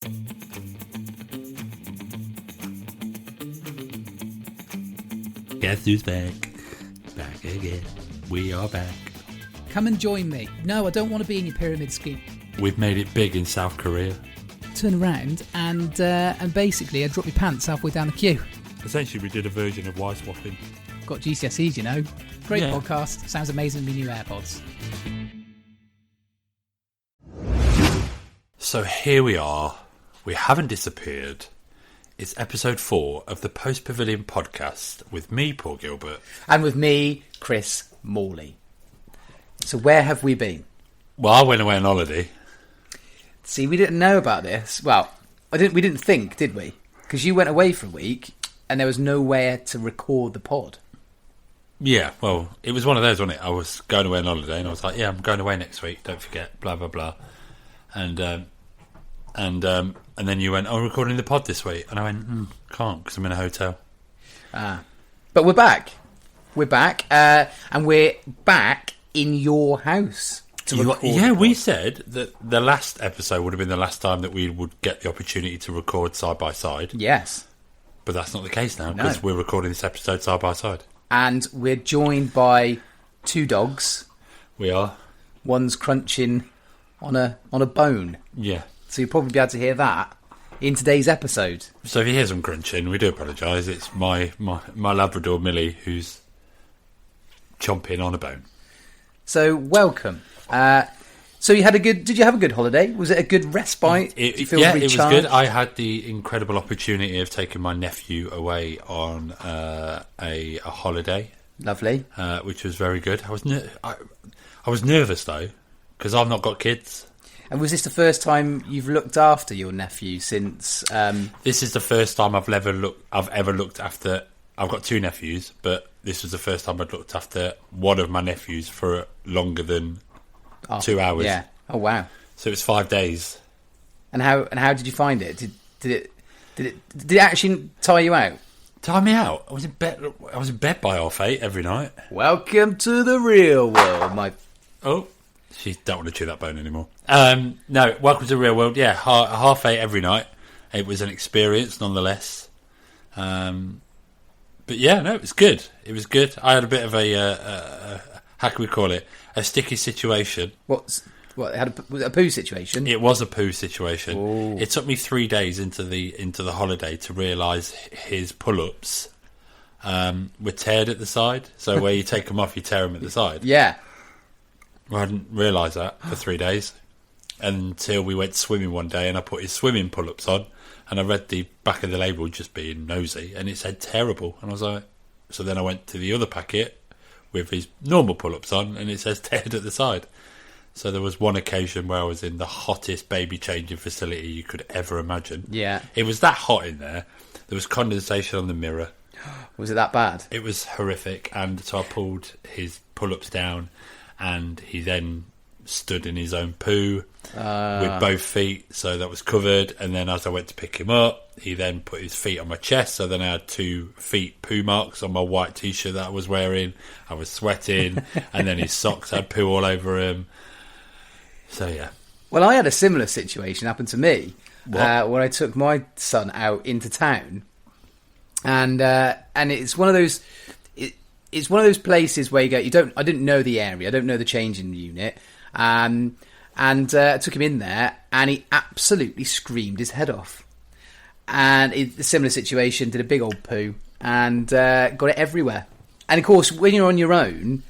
Guess who's back? Back again. We are back. Come and join me. No, I don't want to be in your pyramid scheme. We've made it big in South Korea. Turn around and basically I drop your pants halfway down the queue. Essentially, we did a version of Y swapping. Got GCSEs, you know. Great Yeah. podcast. Sounds amazing with new AirPods. So here we are. We haven't disappeared. It's episode 4 of the Post Pavilion Podcast with me, Paul Gilbert. And with me, Chris Morley. So where have we been? Well, I went away on holiday. See, we didn't know about this. Well, we didn't think, did we? Because you went away for a week and there was nowhere to record the pod. Yeah, well, it was one of those, wasn't it? I was going away on holiday and I was like, yeah, I'm going away next week, don't forget, blah, blah, blah. And then you went, we're recording the pod this week. And I went, can't, because I'm in a hotel. But we're back. We're back. And we're back in your house to record. Yeah, we said that the last episode would have been the last time that we would get the opportunity to record side by side. Yes. But that's not the case now, because we're recording this episode side by side. And we're joined by 2 dogs. We are. One's crunching on a bone. Yeah. So you'll probably be able to hear that in today's episode. So if you hear some crunching, we do apologise. It's my Labrador Millie who's chomping on a bone. So welcome. So you had did you have a good holiday? Was it a good respite? It was recharged? good. I had the incredible opportunity of taking my nephew away on a holiday. Lovely. Which was very good. I was nervous though, because I've not got kids. And was this the first time you've looked after your nephew since? This is the first time I've ever looked after. I've got 2 nephews, but this was the first time I'd looked after one of my nephews for longer than 2 hours. Yeah. Oh wow. So it was 5 days. And how did you find it? Did it actually tire you out? Tire me out. I was in bed by 8:30 every night. Welcome to the real world, my. Oh. She don't want to chew that bone anymore. No, welcome to the real world. Yeah, 8:30 every night. It was an experience nonetheless. But yeah, no, it was good. It was good. I had a bit of a how can we call it? A sticky situation. Was it a poo situation? It was a poo situation. Ooh. It took me 3 days into the holiday to realise his pull-ups were teared at the side. So where you take them off, you tear them at the side. Yeah. I hadn't realised that for 3 days until we went swimming one day and I put his swimming pull-ups on and I read the back of the label, just being nosy, and it said terrible. And I was like, so then I went to the other packet with his normal pull-ups on and it says teared at the side. So there was one occasion where I was in the hottest baby changing facility you could ever imagine. Yeah. It was that hot in there. There was condensation on the mirror. Was it that bad? It was horrific. And so I pulled his pull-ups down and he then stood in his own poo with both feet, so that was covered. And then as I went to pick him up, he then put his feet on my chest, so then I had 2 feet poo marks on my white t-shirt that I was wearing. I was sweating. And then his socks had poo all over him. So yeah. Well, I had a similar situation happen to me when I took my son out into town, and it's one of those. It's one of those places where you go. I didn't know the area. I don't know the changing unit. And I took him in there, and he absolutely screamed his head off. And a similar situation, did a big old poo, and got it everywhere. And of course, when you're on your own,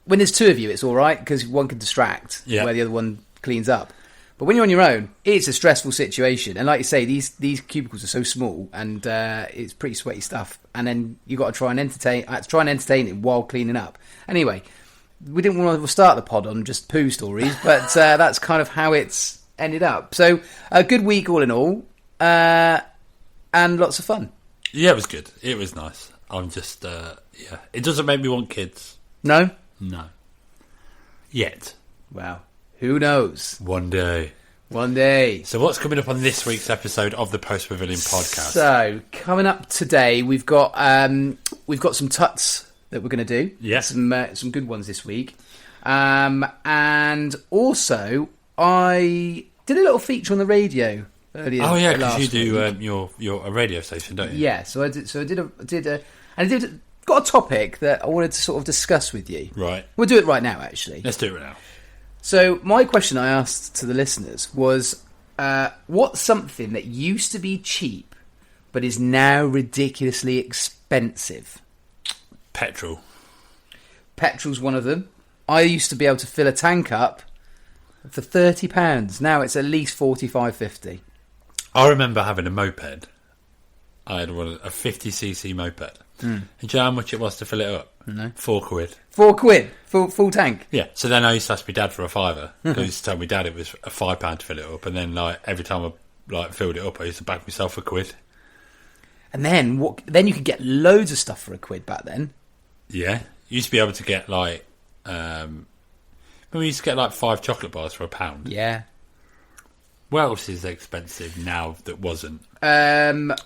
when there's 2 of you, it's all right because one can distract where the other one cleans up. But when you're on your own, it's a stressful situation. And like you say, these cubicles are so small, and it's pretty sweaty stuff. And then you got to try and entertain. I had to try and entertain it while cleaning up. Anyway, we didn't want to start the pod on just poo stories, but that's kind of how it's ended up. So a good week all in all, and lots of fun. Yeah, it was good. It was nice. I'm just it doesn't make me want kids. No. Yet. Well, who knows? One day. So what's coming up on this week's episode of the Post Pavilion Podcast? So coming up today, we've got some Tuts that we're going to do. Yeah. Some good ones this week. And also, I did a little feature on the radio earlier. Oh yeah, because last you week. do you're a radio station, don't you? Yeah, so I got a topic that I wanted to sort of discuss with you. Right. We'll do it right now, actually. Let's do it right now. So my question I asked to the listeners was, what's something that used to be cheap but is now ridiculously expensive? Petrol. Petrol's one of them. I used to be able to fill a tank up for £30. Now it's at least 45-50. I remember having a moped. I had a 50cc moped. And do you know how much it was to fill it up? No. £4. £4, full tank. Yeah. So then I used to ask my dad for a fiver. Because I used to tell my dad it was a £5 to fill it up, and then like every time I filled it up, I used to bag myself a quid. And then what? Then you could get loads of stuff for a quid back then. Yeah. You used to be able to get like, we used to get like 5 chocolate bars for £1. Yeah. What else is expensive now that wasn't? I've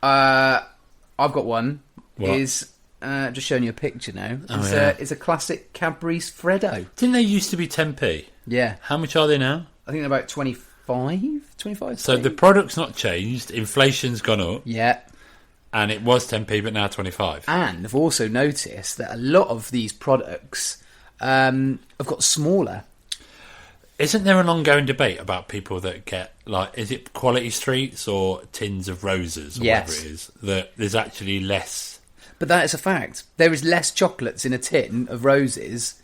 got one. What? Is just showing you a picture now. Oh, It's a classic Cadbury's Freddo. Didn't they used to be 10p? Yeah. How much are they now? I think they're about 25. So the product's not changed. Inflation's gone up. Yeah. And it was 10p, but now 25. And I've also noticed that a lot of these products have got smaller. Isn't there an ongoing debate about people that get, like, is it Quality Streets or tins of roses or Yes. whatever it is, that there's actually less? But that is a fact. There is less chocolates in a tin of roses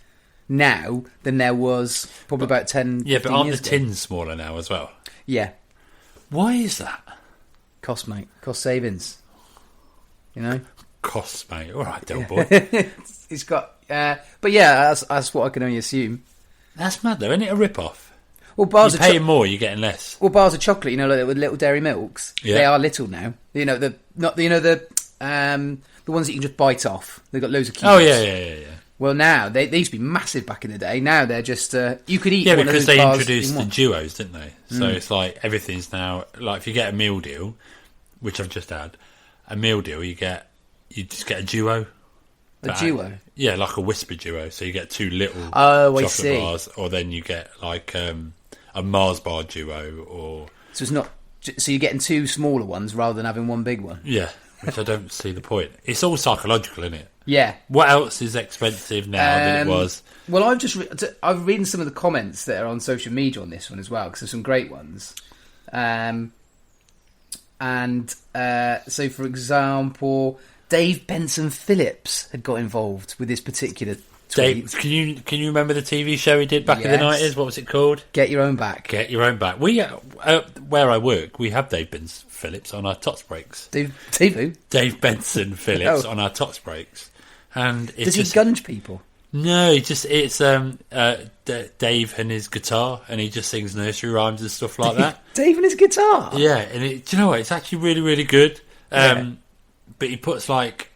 now than there was probably about 10 Yeah, but 15 aren't the years ago. tins smaller now as well? Yeah. Why is that? Cost, mate. Cost savings. You know? Costs, mate. All right, Del Boy. It's got... but yeah, that's what I can only assume. That's mad, though. Isn't it a rip-off? Well, bars You're of paying more, you're getting less. Well, bars of chocolate, you know, like with little dairy milks. Yeah. They are little now. You know the ones that you can just bite off. They've got loads of cubes. Oh, yeah. Well, now they used to be massive back in the day. Now they're just you could eat. Yeah, one because of those they bars introduced in the one. duos, didn't they? So it's like everything's now like if you get a meal deal, which I've just had, a meal deal, you just get a duo. A duo. Yeah, like a whisper duo. So you get 2 little I chocolate see. bars, or then you get like a Mars bar duo, or So it's not. So you're getting 2 smaller ones rather than having 1 big one. yeah, which I don't see the point. It's all psychological, isn't it? Yeah. What else is expensive now than it was? Well, I've reading some of the comments that are on social media on this one as well because there's some great ones. So, for example, Dave Benson Phillips had got involved with this particular tweet. Dave, can you remember the TV show he did back in the Yes. 90s? What was it called? Get Your Own Back. Get Your Own Back. We where I work, we have Dave Benson Phillips on our Tots breaks. Dave who? Dave Benson Phillips Oh. on our Tots breaks, and it's Does he just, gunge people? No, it's Dave and his guitar, and he just sings nursery rhymes and stuff like that. Dave and his guitar? Yeah, and do you know what? It's actually really, really good. Yeah. But he puts like,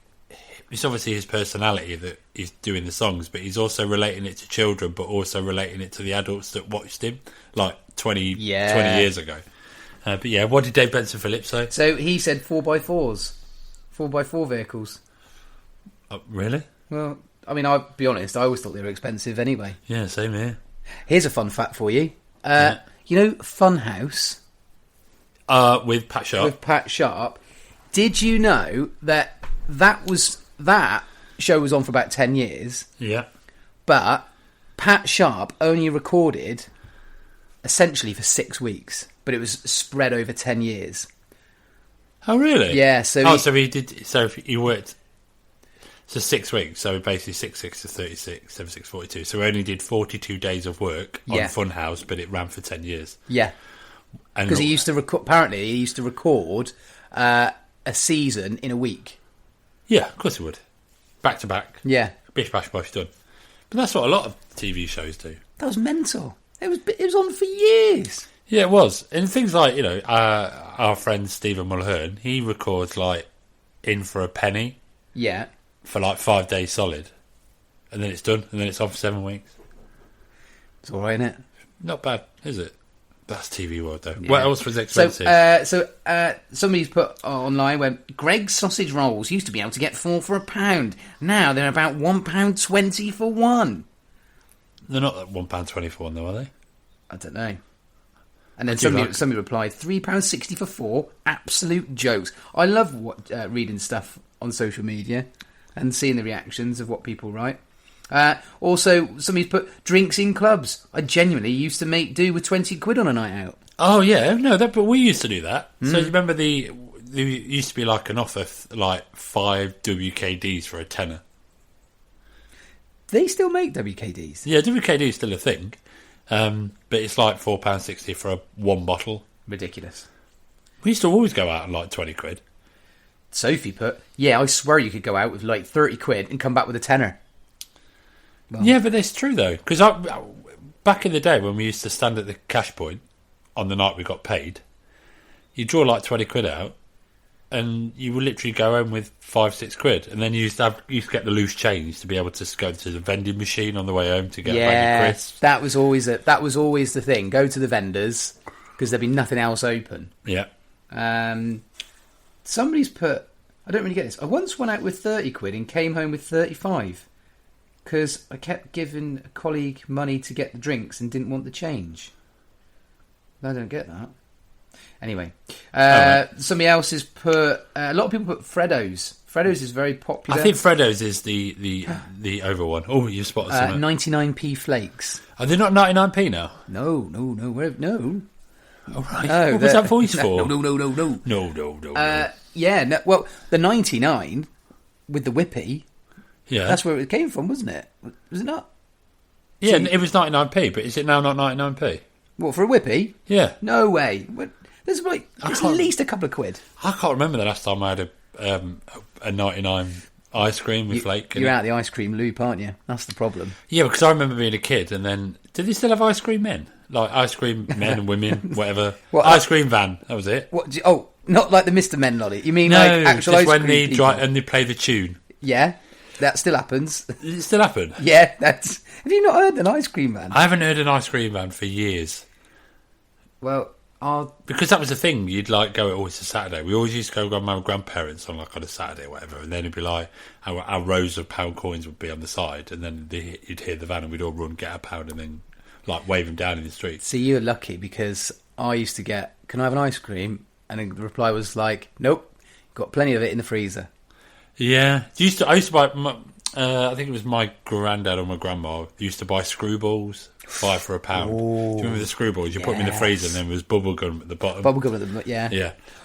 it's obviously his personality that he's doing the songs, but he's also relating it to children, but also relating it to the adults that watched him like 20 years ago. But yeah, what did Dave Benson Phillips say? So he said 4x4s. 4x4 vehicles. Really? Well, I mean, I'll be honest, I always thought they were expensive anyway. Yeah, same here. Here's a fun fact for you. Yeah. You know Funhouse? With Pat Sharp. With Pat Sharp. Did you know that show was on for about 10 years, Yeah. but Pat Sharp only recorded essentially for 6 weeks, but it was spread over 10 years. Oh, really? Yeah, so he worked. So 6 weeks. So basically 6 to 36, 7 6 42. So he only did 42 days of work on Yeah. Funhouse, but it ran for 10 years. Yeah. And Because he used to apparently he used to record a season in a week. Yeah, of course he would. Back to back. Yeah. Bish bash bosh done. But that's what a lot of TV shows do. That was mental. It was on for years. Yeah, it was. And things like, our friend Stephen Mulhern, he records like in for a penny Yeah. for like 5 days solid. And then it's done. And then it's on for 7 weeks. It's all right, innit? Not bad, is it? That's TV world, though. Yeah. What else was expensive? So somebody's put online went, Greg's sausage rolls used to be able to get 4 for £1. Now they're about £1.20 for one. They're not at £1.20 for one, though, are they? I don't know. And then somebody replied, £3.60 for 4. Absolute jokes. I love reading stuff on social media and seeing the reactions of what people write. Also, somebody's put drinks in clubs. I genuinely used to make do with 20 quid on a night out. Oh yeah, no, but we used to do that. So you remember there used to be like an offer, like 5 WKDs for a tenner. They still make WKDs? Yeah, WKD is still a thing, but it's like £4.60 for one bottle. Ridiculous. We used to always go out on like 20 quid. Sophie put, yeah, I swear you could go out with like 30 quid and come back with a tenner. Well, yeah, but that's true though, because back in the day when we used to stand at the cash point on the night we got paid, you draw like 20 quid out, and you would literally go home with 5-6 quid, and then you used to get the loose change to be able to go to the vending machine on the way home to get a bag of crisps. That was always the thing. Go to the vendors because there'd be nothing else open. Yeah. Somebody's put, I don't really get this. I once went out with 30 quid and came home with 35 because I kept giving a colleague money to get the drinks and didn't want the change. I don't get that. Anyway, somebody else has put, a lot of people put Freddo's. Freddo's is very popular. I think Freddo's is the over one. Oh, you spotted something. 99p flakes. Are they not 99p now? No. No. All right. No, what was that voice for? No. Yeah, no, well, the 99 with the whippy, that's where it came from, wasn't it? Was it not? Yeah, it was 99p, but is it now not 99p? What, for a whippy? Yeah. No way. There's like at least a couple of quid. I can't remember the last time I had a 99 ice cream with flake. You're out of the ice cream loop, aren't you? That's the problem. Yeah, because I remember being a kid, and then did they still have ice cream men? Like ice cream men and women, whatever. Ice cream van, that was it. What? Oh, not like the Mr. Men lolly. You mean like actual ice cream people? And they play the tune. Yeah, that still happens. Does it still happen? Yeah, that's. Have you not heard an ice cream van? I haven't heard an ice cream van for years. Well, because that was the thing. You'd like go always to Saturday. We always used to go with my grandparents on a Saturday or whatever, and then it'd be like our rows of pound coins would be on the side, and then you'd hear the van, and we'd all run, get a pound, and then like wave them down in the street. See, you're lucky because I used to get, can I have an ice cream? And the reply was like, nope, got plenty of it in the freezer. Yeah, I used to buy. I think it was my granddad or my grandma used to buy screwballs, 5 for £1. Ooh. Do you remember the screwballs? You put them in the freezer, and then there was bubble gum at the bottom. Bubble gum at the bottom, yeah.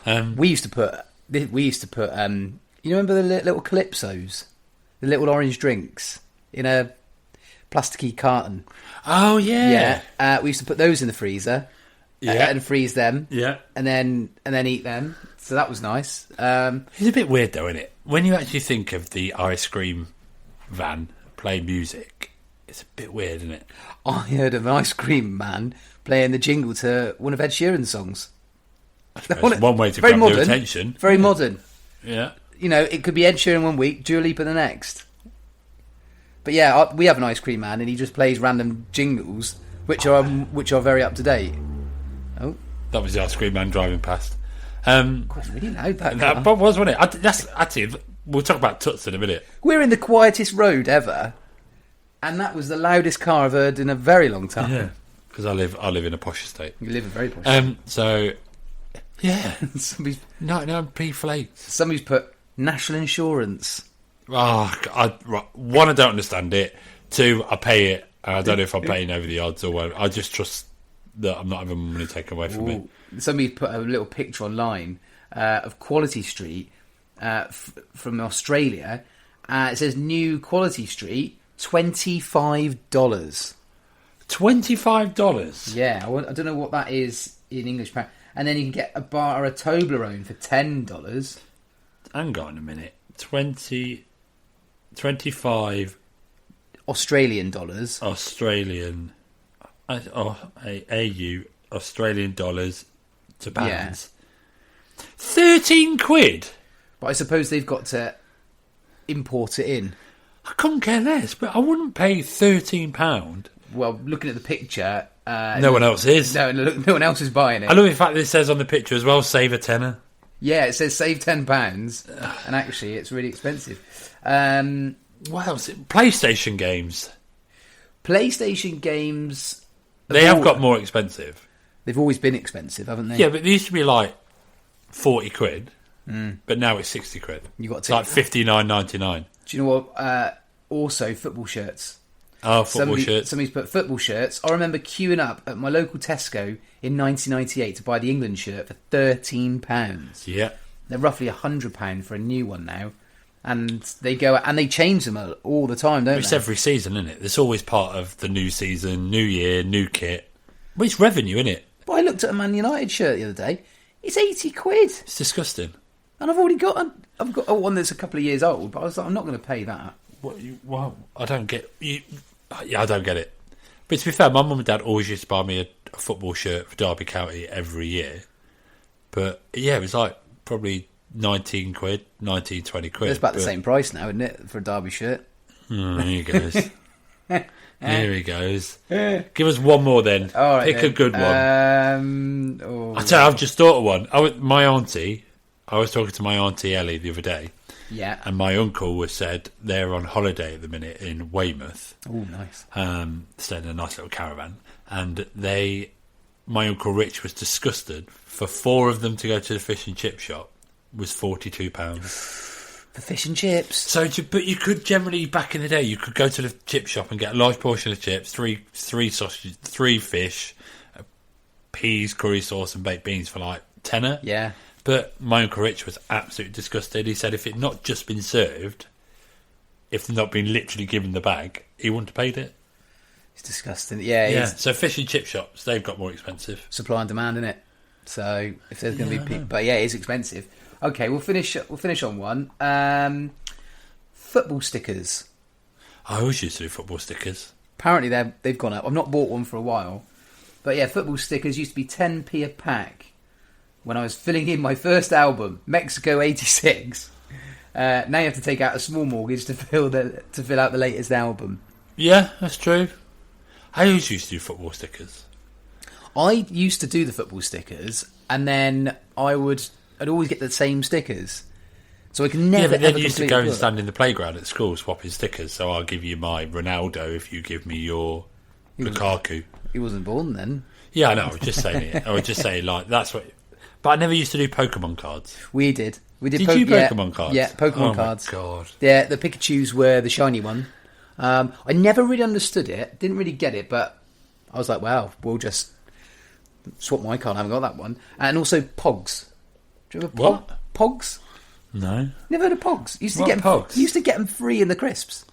Yeah. We used to put. You remember the little calypsos, the little orange drinks in a plasticky carton. Oh yeah. Yeah. We used to put those in the freezer. And freeze them. Yeah. And then eat them. So that was nice. It's a bit weird though, isn't it? When you actually think of the ice cream van playing music, it's a bit weird, isn't it? I heard of an ice cream man playing the jingle to one of Ed Sheeran's songs. One way to grab your attention. Very modern. Yeah. You know, it could be Ed Sheeran one week, Dua Lipa the next. But yeah, we have an ice cream man, and he just plays random jingles, which are very up to date. Oh, that was the ice cream man driving past. Quite really loud that was, wasn't it? That's actually. We'll talk about Tuts in a minute. We're in the quietest road ever, and that was the loudest car I've heard in a very long time. Yeah, because I live in a posh estate. You live in a very posh estate. So, yeah, 99p flakes. Somebody's put national insurance. Oh, one, I don't understand it. 2, I pay it. And I don't know if I'm paying over the odds or whatever. I just trust that I'm not having money taken away from me. Somebody put a little picture online of Quality Street from Australia. It says new Quality Street, $25. $25? Yeah, I don't know what that is in English pound. And then you can get a bar or a Toblerone for $10. Hang on a minute. 25 Australian dollars. Australian AU Australian dollars to pounds. Yeah. 13 quid. But I suppose they've got to import it in. I couldn't care less, but I wouldn't pay £13. Well, looking at the picture, no one else is. No one else is buying it. I love the fact that it says on the picture as well, save a tenner. Yeah, it says save £10, and actually it's really expensive. What else? PlayStation games. PlayStation games. They have got more expensive. They've always been expensive, haven't they? Yeah, but they used to be like 40 quid, but now it's 60 quid. You got it's like 59.99. Do you know what? Also, football shirts. Oh, football shirts. Somebody's put football shirts. I remember queuing up at my local Tesco in 1998 to buy the England shirt for £13. Yeah. They're roughly £100 for a new one now. And they go and they change them all the time, don't they? It's every season, isn't it? It's always part of the new season, new year, new kit. Well, it's revenue, isn't it? But I looked at a Man United shirt the other day. It's 80 quid. It's disgusting. And I've got one that's a couple of years old, but I was like, I'm not going to pay that. Well, I don't get. I don't get it. But to be fair, my mum and dad always used to buy me a football shirt for Derby County every year. But yeah, it was like probably 19 quid, 20 quid. It's about the same price now, isn't it, for a Derby shirt? Here he goes. Here he goes. Give us one more then. All right, Pick a good one. I tell you, I've just thought of one. I was talking to my auntie Ellie the other day. Yeah. And my uncle said they're on holiday at the minute in Weymouth. Oh, nice. Staying in a nice little caravan. And my Uncle Rich was disgusted. For 4 of them to go to the fish and chip shop was £42. For fish and chips. So, but you could generally, back in the day, you could go to the chip shop and get a large portion of chips, three sausages, 3 fish, peas, curry sauce and baked beans for like tenner. Yeah. But my Uncle Rich was absolutely disgusted. He said if it not just been served, if not been literally given the bag, he wouldn't have paid it. It's disgusting. Yeah. So fish and chip shops, they've got more expensive. Supply and demand, innit? So if there's going to be people... But yeah, it is expensive. Okay, we'll finish on one. Football stickers. I always used to do football stickers. Apparently they've gone up. I've not bought one for a while. But yeah, football stickers used to be 10p a pack. When I was filling in my first album, Mexico '86, now you have to take out a small mortgage to fill out the latest album. Yeah, that's true. I always used to do football stickers. I used to do the football stickers, and then I'd always get the same stickers, so I can never. Yeah, but then you used to go and stand in the playground at school swapping stickers. So I'll give you my Ronaldo if you give me your Lukaku. He wasn't born then. Yeah, I know. I was just saying it. I was just saying like that's what. But I never used to do Pokemon cards. We did. Did you Pokemon cards? Yeah, Pokemon cards. Oh, my God. Yeah, the Pikachus were the shiny one. I never really understood it. Didn't really get it, but I was like, wow, we'll just swap my card. I haven't got that one. And also Pogs. Do you remember what? Pogs? No. Never heard of Pogs? Used to get them free in the crisps.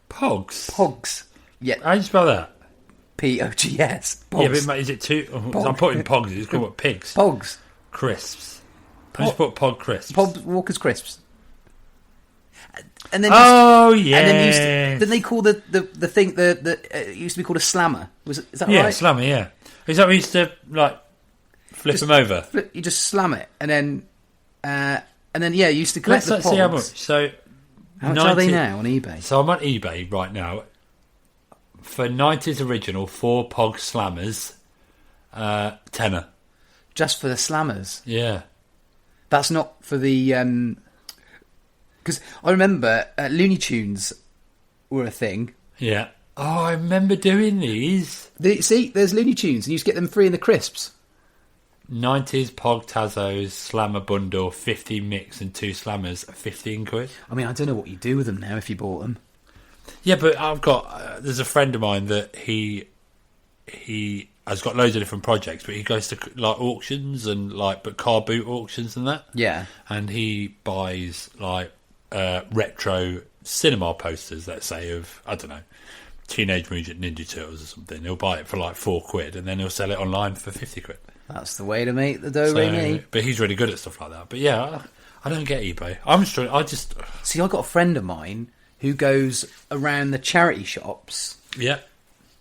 Pogs? Yeah. How do you spell that? P-O-G-S. Pogs. Yeah, but is it two? I'm putting Pogs. It's called what? Pigs. Pogs. Crisps. I just put Pog crisps. Walker's crisps. And then yeah. And then then they call the thing it used to be called a slammer. Is that right? Yeah, slammer. Yeah. Is that what we used to like flip them over? You just slam it, and then you used to collect the Pogs. Let's see how much. So how much are they now on eBay? So I'm on eBay right now for 90s original 4 Pog slammers, tenner. Just for the slammers? Yeah. That's not for the... Because I remember Looney Tunes were a thing. Yeah. Oh, I remember doing these. See, there's Looney Tunes, and you used to get them free in the crisps. 90s Pog Tazos, Slammer Bundle, 50 mix and 2 slammers, 15 quid. I mean, I don't know what you do with them now if you bought them. Yeah, but I've got... there's a friend of mine that he has got loads of different projects, but he goes to like auctions and but car boot auctions and that. Yeah. And he buys like retro cinema posters, let's say, of, I don't know, Teenage Mutant Ninja Turtles or something. He'll buy it for like 4 quid and then he'll sell it online for 50 quid. That's the way to make the dough, really. But he's really good at stuff like that. But yeah, I don't get eBay. I'm sure I just... See, I got a friend of mine who goes around the charity shops. Yeah.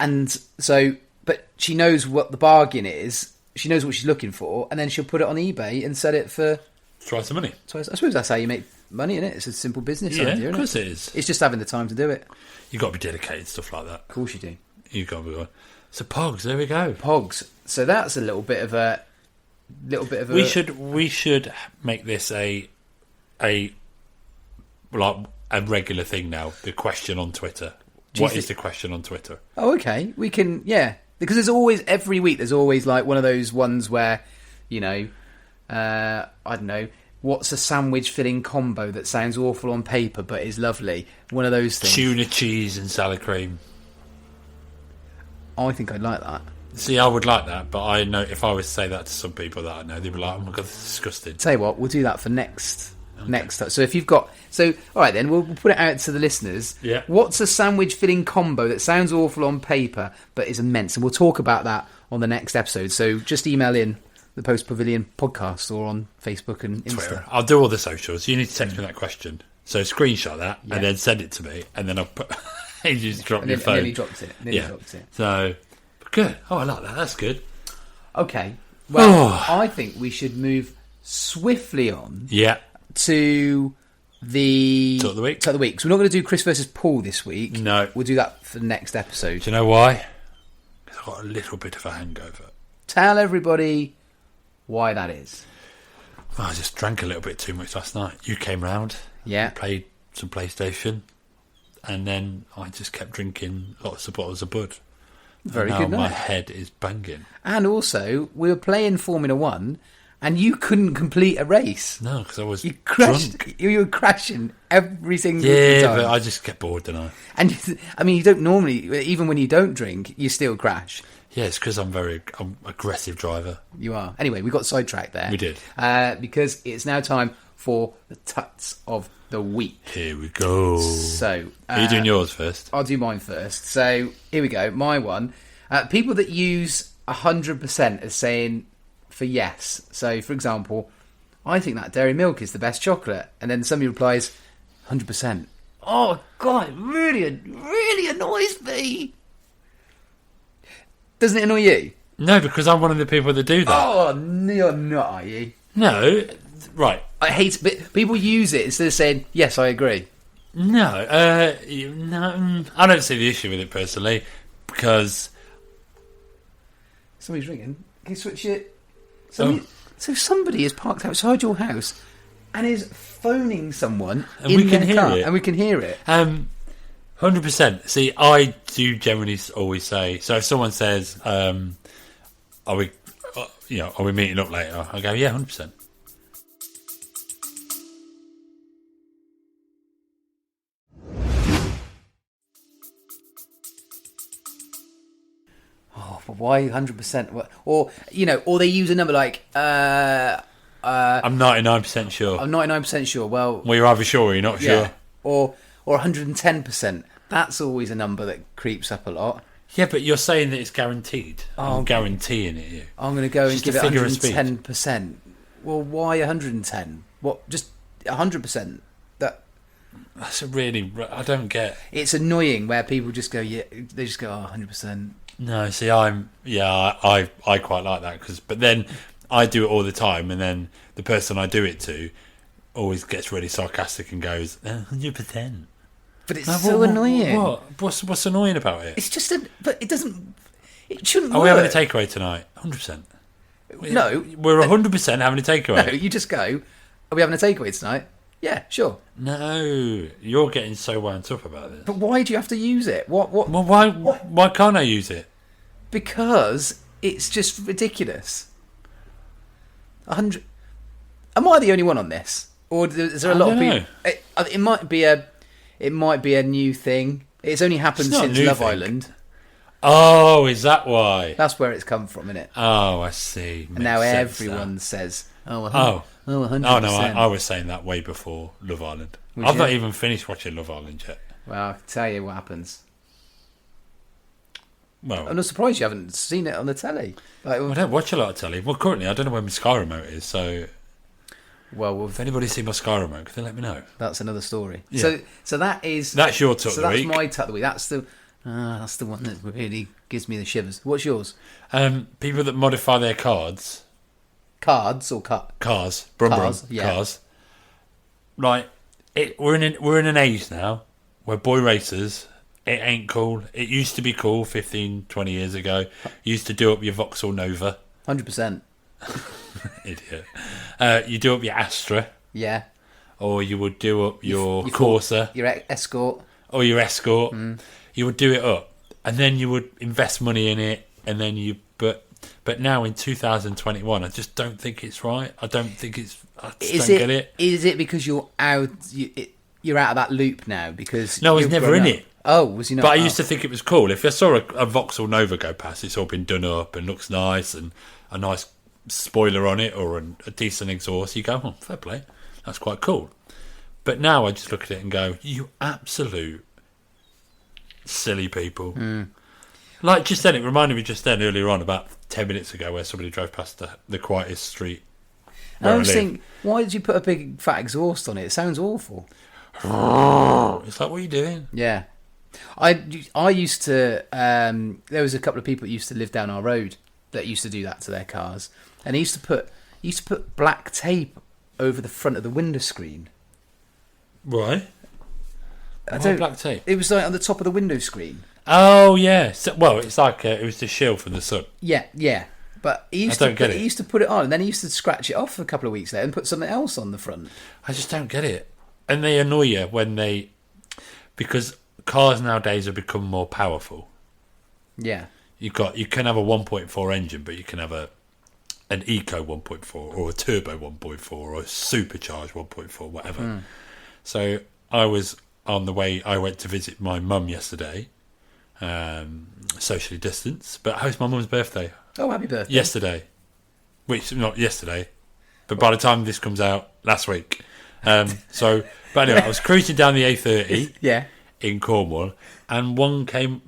And so... But she knows what the bargain is. She knows what she's looking for, and then she'll put it on eBay and sell it for... Try some money. So I suppose that's how you make money, isn't it? It's a simple business idea, isn't it? Yeah, of course it is. It's just having the time to do it. You've got to be dedicated, stuff like that. Of course you do. You've got to be... So Pogs, there we go. Pogs. So that's a little bit of a... We should make this a regular thing now. The question on Twitter. What is the question on Twitter? Oh, okay. We can, yeah. Because there's always, every week, there's always like one of those ones where, you know, I don't know, what's a sandwich filling combo that sounds awful on paper but is lovely? One of those things. Tuna cheese and salad cream. I think I'd like that. See, I would like that, but I know if I was to say that to some people that I know, they'd be like, "Oh my god, that's disgusting." Tell you what, we'll do that for next time. So if you've got, all right then, we'll put it out to the listeners. Yeah. What's a sandwich filling combo that sounds awful on paper but is immense? And we'll talk about that on the next episode. So just email in the Post Pavilion Podcast or on Facebook and Insta. Twitter. I'll do all the socials. You need to text me that question. So screenshot that and then send it to me, and then I'll put. You just drop your phone. And then he dropped it. Dropped it. So good. Oh, I like that. That's good. Okay. Well, I think we should move swiftly on. Yeah. To the Talk of the week. So we're not going to do Chris versus Paul this week. No. We'll do that for the next episode. Do you know why? Because I've got a little bit of a hangover. Tell everybody why that is. Well, I just drank a little bit too much last night. You came round. Yeah. Played some PlayStation. And then I just kept drinking lots of bottles of bud. Very and good now my night. head is banging. And also, we were playing Formula 1 and you couldn't complete a race. No, because I was You crashed. drunk. You were crashing every single time. Yeah, but I just get bored, didn't I? And, I mean, you don't normally, even when you don't drink, you still crash. Yeah, it's because I'm an aggressive driver. You are. Anyway, we got sidetracked there. We did. Because it's now time for the Tuts of the Week. Here we go. So, are you doing yours first? I'll do mine first. So, here we go. My one. People that use 100% as saying for yes. So, for example, I think that dairy milk is the best chocolate. And then somebody replies, 100%. Oh, God, it really annoys me. Doesn't it annoy you? No, because I'm one of the people that do that. Oh, no, you're not, are you? No, right. I hate it, but people use it instead of saying, yes, I agree. No, no, I don't see the issue with it personally, because... Somebody's ringing. Can you switch it? So somebody is parked outside your house and is phoning someone And in we can their hear car, it. and we can hear it. 100%. See, I do generally always say, so if someone says, are we meeting up later? I go, yeah, 100%. Oh, but why 100%? Or they use a number like, I'm 99% sure. I'm 99% sure. Well, You're either sure or you're not yeah. sure. Or 110%. That's always a number that creeps up a lot. Yeah, but you're saying that it's guaranteed. Oh, I'm guaranteeing it here. I'm going to go and Just give a it figure of speech. 110%. Well, why 110? What? Just 100%? That's a really... I don't get... It's annoying where people just go, yeah, they just go, 100%. No, see, I quite like that, but then I do it all the time, and then the person I do it to always gets really sarcastic and goes, 100%. But it's so annoying. What's annoying about it? It's just but it doesn't, it shouldn't Are work. we having a takeaway tonight? 100%. No. We're 100% having a takeaway. No, you just go, are we having a takeaway tonight? Yeah, sure. No, you're getting so wound up about this. But why do you have to use it? What? Well, why can't I use it? Because it's just ridiculous. 100. Am I the only one on this, or is there a lot of people? It might be a new thing. It's only happened It's not a since new Love thing. Island. Oh, is that why? That's where it's come from, innit? Oh, I see. And now Makes sense everyone says, now. 100%. Oh no, I was saying that way before Love Island. I've not even finished watching Love Island yet. Well, I can tell you what happens. Well, I'm not surprised you haven't seen it on the telly. I don't watch a lot of telly. Well, currently, I don't know where my Sky remote is, so... Well, if anybody's seen my Sky remote, could they let me know? That's another story. Yeah. So that is... That's your Tuck of the Week. That's my Tuck of the Week. That's the one that really gives me the shivers. What's yours? People that modify their cards... Cards or Cars. Cars, yeah. Cars. Right. We're in an age now where boy racers... It ain't cool. It used to be cool 15, 20 years ago. You used to do up your Vauxhall Nova. 100%. Idiot. You do up your Astra. Yeah. Or you would do up your Corsa. Your Escort. Or your Escort. You would do it up. And then you would invest money in it. and then but now in 2021, I just don't think it's right. I don't think it's. I just don't get it. Is it because you're out? You're out of that loop now because no, I was never in it. Oh, was he not? But I used to think it was cool. If I saw a Vauxhall Nova go past, it's all been done up and looks nice, and a nice spoiler on it or a decent exhaust. You go, oh, fair play. That's quite cool. But now I just look at it and go, you absolute silly people. Like just then, it reminded me earlier on, about 10 minutes ago, where somebody drove past the quietest street. I was thinking, why did you put a big fat exhaust on it? It sounds awful. It's like, what are you doing? Yeah. I used to, there was a couple of people that used to live down our road that used to do that to their cars. And they used to put black tape over the front of the window screen. Right. Why black tape? It was like on the top of the window screen. Oh, yeah. So, well, it's like it was to shield from the sun. Yeah. But he used to put it on, and then he used to scratch it off for a couple of weeks later and put something else on the front. I just don't get it. And they annoy you because cars nowadays have become more powerful. Yeah. You can have a 1.4 engine, but you can have an eco 1.4 or a turbo 1.4 or a supercharged 1.4, whatever. So I was on the way. I went to visit my mum yesterday, socially distanced. But how's my mum's birthday? Oh, happy birthday! Yesterday, which not yesterday, but by the time this comes out, last week. But anyway, I was cruising down the A30 in Cornwall, and one came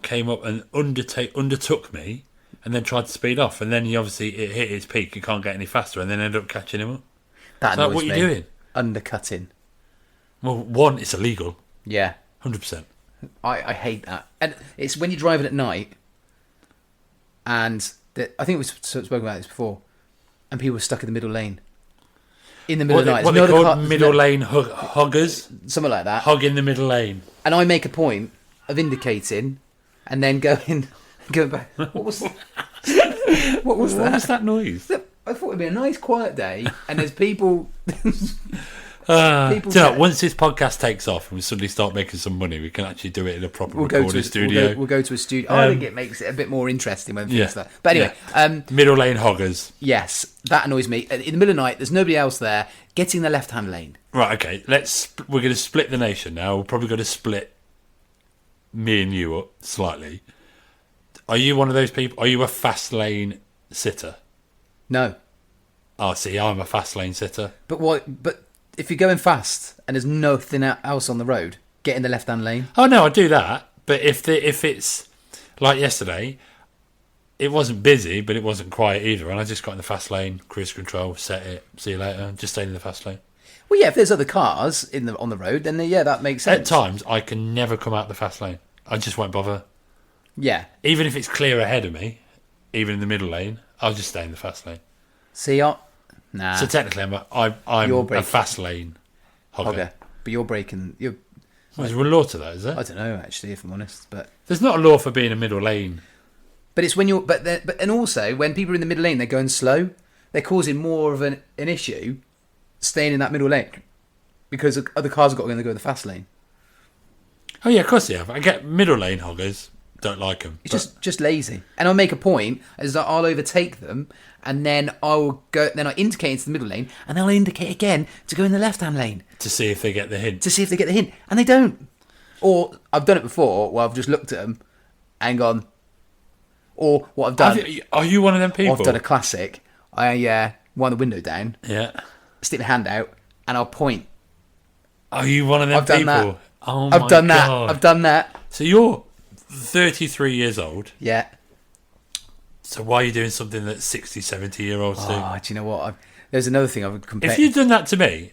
came up and undertook me, and then tried to speed off, and then it hit its peak. You can't get any faster, and then ended up catching him up. That annoys what me. are you doing? Undercutting. Well, one, it's illegal. Yeah, 100%. I hate that, and it's when you're driving at night, and I think we've spoken about this before, and people were stuck in the middle lane. In the middle of the night. What they call middle lane huggers? Something like that. Hug in the middle lane. And I make a point of indicating and then going back. What was that? What was that noise? I thought it'd be a nice quiet day, and there's people... once this podcast takes off and we suddenly start making some money, we can actually do it in a proper recording studio. We'll go to a studio. I think it makes it a bit more interesting when things like that. But anyway, middle lane hoggers. Yes, that annoys me. In the middle of the night, there's nobody else there. Get in the left-hand lane. Right. Okay. We're going to split the nation now. We're probably going to split me and you up slightly. Are you one of those people? Are you a fast lane sitter? No. Oh, see, I'm a fast lane sitter. But what? But if you're going fast and there's nothing else on the road, get in the left-hand lane. Oh no, I do that. But if it's like yesterday, it wasn't busy, but it wasn't quiet either, and I just got in the fast lane, cruise control, set it, see you later, just stayed in the fast lane. Well, yeah, if there's other cars on the road, then that makes sense. At times, I can never come out the fast lane. I just won't bother. Yeah. Even if it's clear ahead of me, even in the middle lane, I'll just stay in the fast lane. See, nah. So technically, I'm a fast lane hogger. But you're breaking... Is there a law to that, is there? I don't know, actually, if I'm honest. But there's not a law for being a middle lane. But it's when you're... and also, when people are in the middle lane, they're going slow. They're causing more of an issue staying in that middle lane because other cars have got to go in the fast lane. Oh, yeah, of course they have. I get middle lane hoggers. Don't like them. It's just lazy. And I'll make a point as that I'll overtake them, and then I indicate into the middle lane, and then I'll indicate again to go in the left-hand lane. To see if they get the hint. And they don't. Or I've done it before where I've just looked at them and gone... Or what I've done... Are you one of them people? I've done a classic. I wind the window down. Yeah. Stick my hand out, and I'll point. Are you one of them people? That. Oh my God. I've done that. So you're 33 years old. Yeah. So why are you doing something that 60, 70-year-olds do? Oh, do you know what? There's another thing I would compare. If you'd done that to me,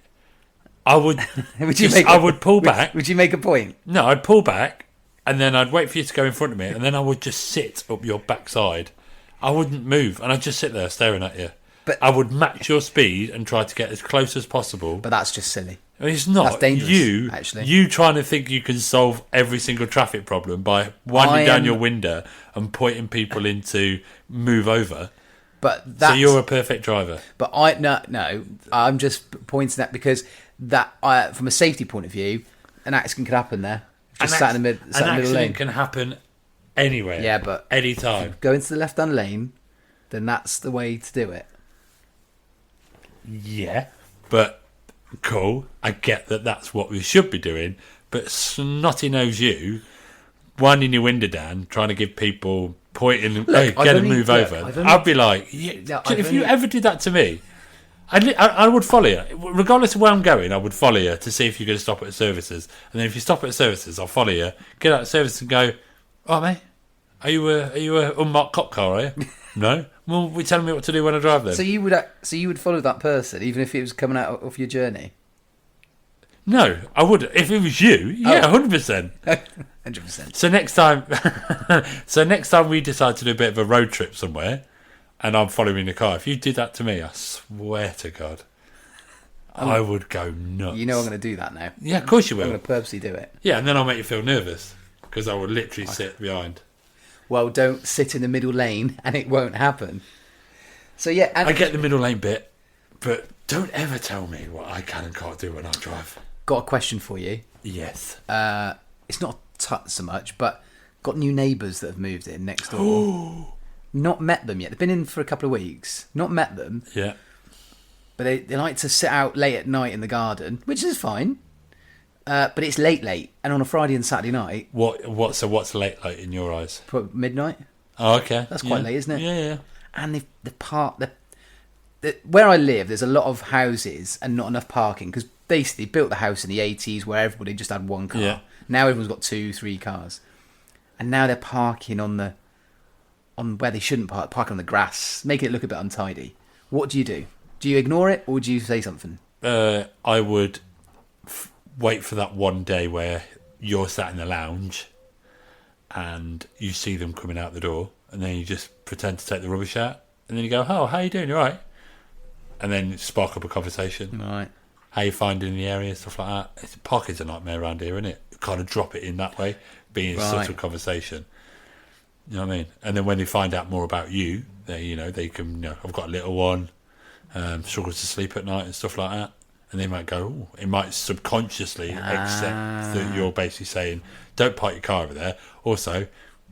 I would... I would pull back. Would you make a point? No, I'd pull back, and then I'd wait for you to go in front of me, and then I would just sit up your backside. I wouldn't move, and I'd just sit there staring at you. But I would match your speed and try to get as close as possible. But that's just silly. I mean, it's not. That's dangerous, actually. You trying to think you can solve every single traffic problem by winding down your window and pointing people in to move over. So you're a perfect driver. But no. I'm just pointing that because from a safety point of view, an accident could happen there. Just sat in the middle lane. An accident can happen anywhere. Yeah, but anytime. Go into the left-hand lane, then that's the way to do it. Yeah, but cool. I get that that's what we should be doing, but snotty nose you, winding your window down, trying to give people pointing, hey, get a move over. I'd be like, if you ever did that to me, I would follow you. Regardless of where I'm going, I would follow you to see if you're going to stop at services. And then if you stop at services, I'll follow you, get out of service and go, oh, mate, are you a unmarked cop car, are you? No? Well, you're telling me what to do when I drive then. So you would follow that person, even if it was coming out of your journey? No, I would. If it was you, yeah, 100%. 100%. So next time we decide to do a bit of a road trip somewhere, and I'm following the car, if you did that to me, I swear to God, I would go nuts. You know I'm going to do that now. Yeah, of course you will. I'm going to purposely do it. Yeah, and then I'll make you feel nervous, because I will literally sit behind. Well, don't sit in the middle lane, and it won't happen. So yeah, I get the middle lane bit, but don't ever tell me what I can and can't do when I drive. Got a question for you. Yes. It's not Tuts so much, but got new neighbours that have moved in next door. Not met them yet. They've been in for a couple of weeks. Not met them. Yeah. But they like to sit out late at night in the garden, which is fine. But it's late, and on a Friday and Saturday night. What's late in your eyes? Midnight. Oh, okay. That's quite late, isn't it? Yeah. And where I live, there's a lot of houses and not enough parking because basically built the house in the 80s where everybody just had one car. Yeah. Now everyone's got 2-3 cars, and now they're parking on where they shouldn't parking on the grass, making it look a bit untidy. What do you do? Do you ignore it or do you say something? I would wait for that one day where you're sat in the lounge and you see them coming out the door, and then you just pretend to take the rubbish out, and then you go, "Oh, how you doing? You all right?" And then spark up a conversation. Right. How you finding the area, stuff like that. Parking's a nightmare around here, isn't it? Kind of drop it in that way, being a subtle conversation. You know what I mean? And then when they find out more about you, they can, I've got a little one, struggles to sleep at night and stuff like that. And they might go, ooh, it might subconsciously accept that you're basically saying, don't park your car over there. Also,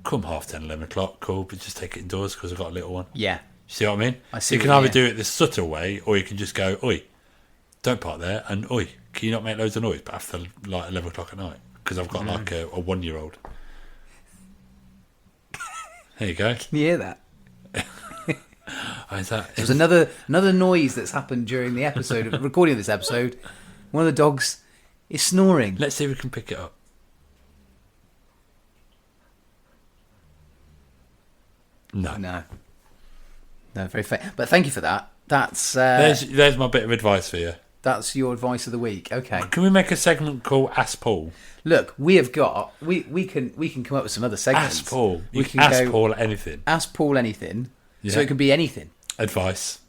come 10:30, 11 o'clock, cool, but just take it indoors because I've got a little one. Yeah. See what I mean? I see. You can either do it the subtle way, or you can just go, oi, don't park there, and oi, can you not make loads of noise, but after 11 o'clock at night? Because I've got a 1-year-old. There you go. Can you hear that? There's another noise that's happened during the episode of recording of this episode. One of the dogs is snoring. Let's see if we can pick it up. No, very fair. But thank you for that. That's there's my bit of advice for you. That's your advice of the week. Okay. Can we make a segment called Ask Paul? Look, we have got we can come up with some other segments. Ask Paul. We can ask Paul anything. Ask Paul anything. Yeah. So it can be anything. Advice.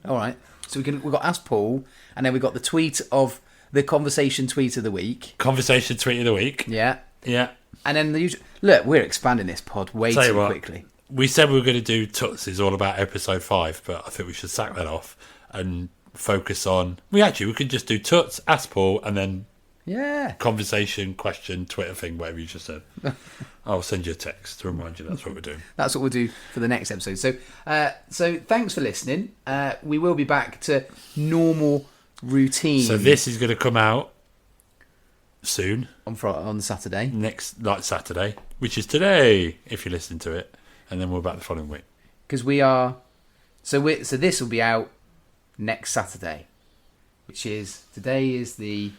All right. So we've got Ask Paul, and then we've got the tweet of the conversation tweet of the week. Conversation tweet of the week. Yeah. Yeah. And then the usual. Look, we're expanding this pod way too quickly. We said we were going to do Tuts is all about episode 5, but I think we should sack that off and focus on. We could just do Tuts, Ask Paul, and then conversation, question, Twitter thing, whatever you just said. I'll send you a text to remind you that's what we're doing. That's what we'll do for the next episode. So thanks for listening. We will be back to normal routine. So this is going to come out soon on Saturday. Next Saturday, which is today, if you listen to it, and then we're back the following week. Because we are. So this will be out next Saturday, which is today is the.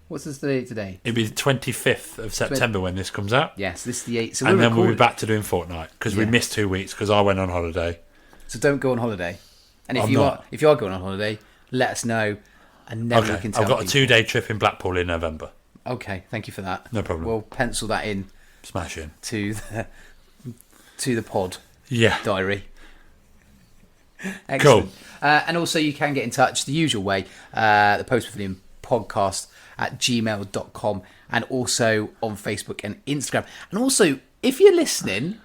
What's the date today? It'll be the 25th of September when this comes out. Yes, this is the 8th. So and then we'll be back to doing Fortnite because we missed 2 weeks because I went on holiday. So don't go on holiday. And if you are going on holiday, let us know, and then we can tell. I've got a 2-day trip in Blackpool in November. Okay, thank you for that. No problem. We'll pencil that in. Smash in to the pod. Yeah. Diary. Excellent. Cool. And also you can get in touch the usual way. The Post Pavilion Podcast at gmail.com, and also on Facebook and Instagram. And also, if you're listening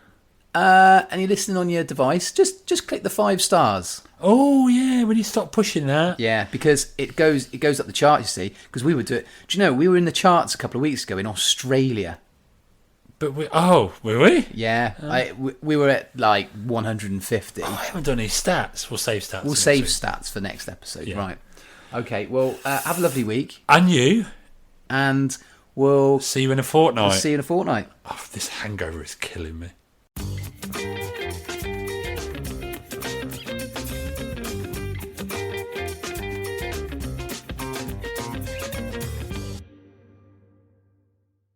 and you're listening on your device, just click the 5 stars. Oh yeah, when you stop pushing that. Yeah, because it goes up the chart, you see, because we would do it. Do you know, we were in the charts a couple of weeks ago in Australia. But were we? Yeah, we were at like 150. I haven't done any stats. We'll save stats. We'll save stats for next episode, right? Okay, well, have a lovely week. And you. And we'll see you in a fortnight. Oh, this hangover is killing me.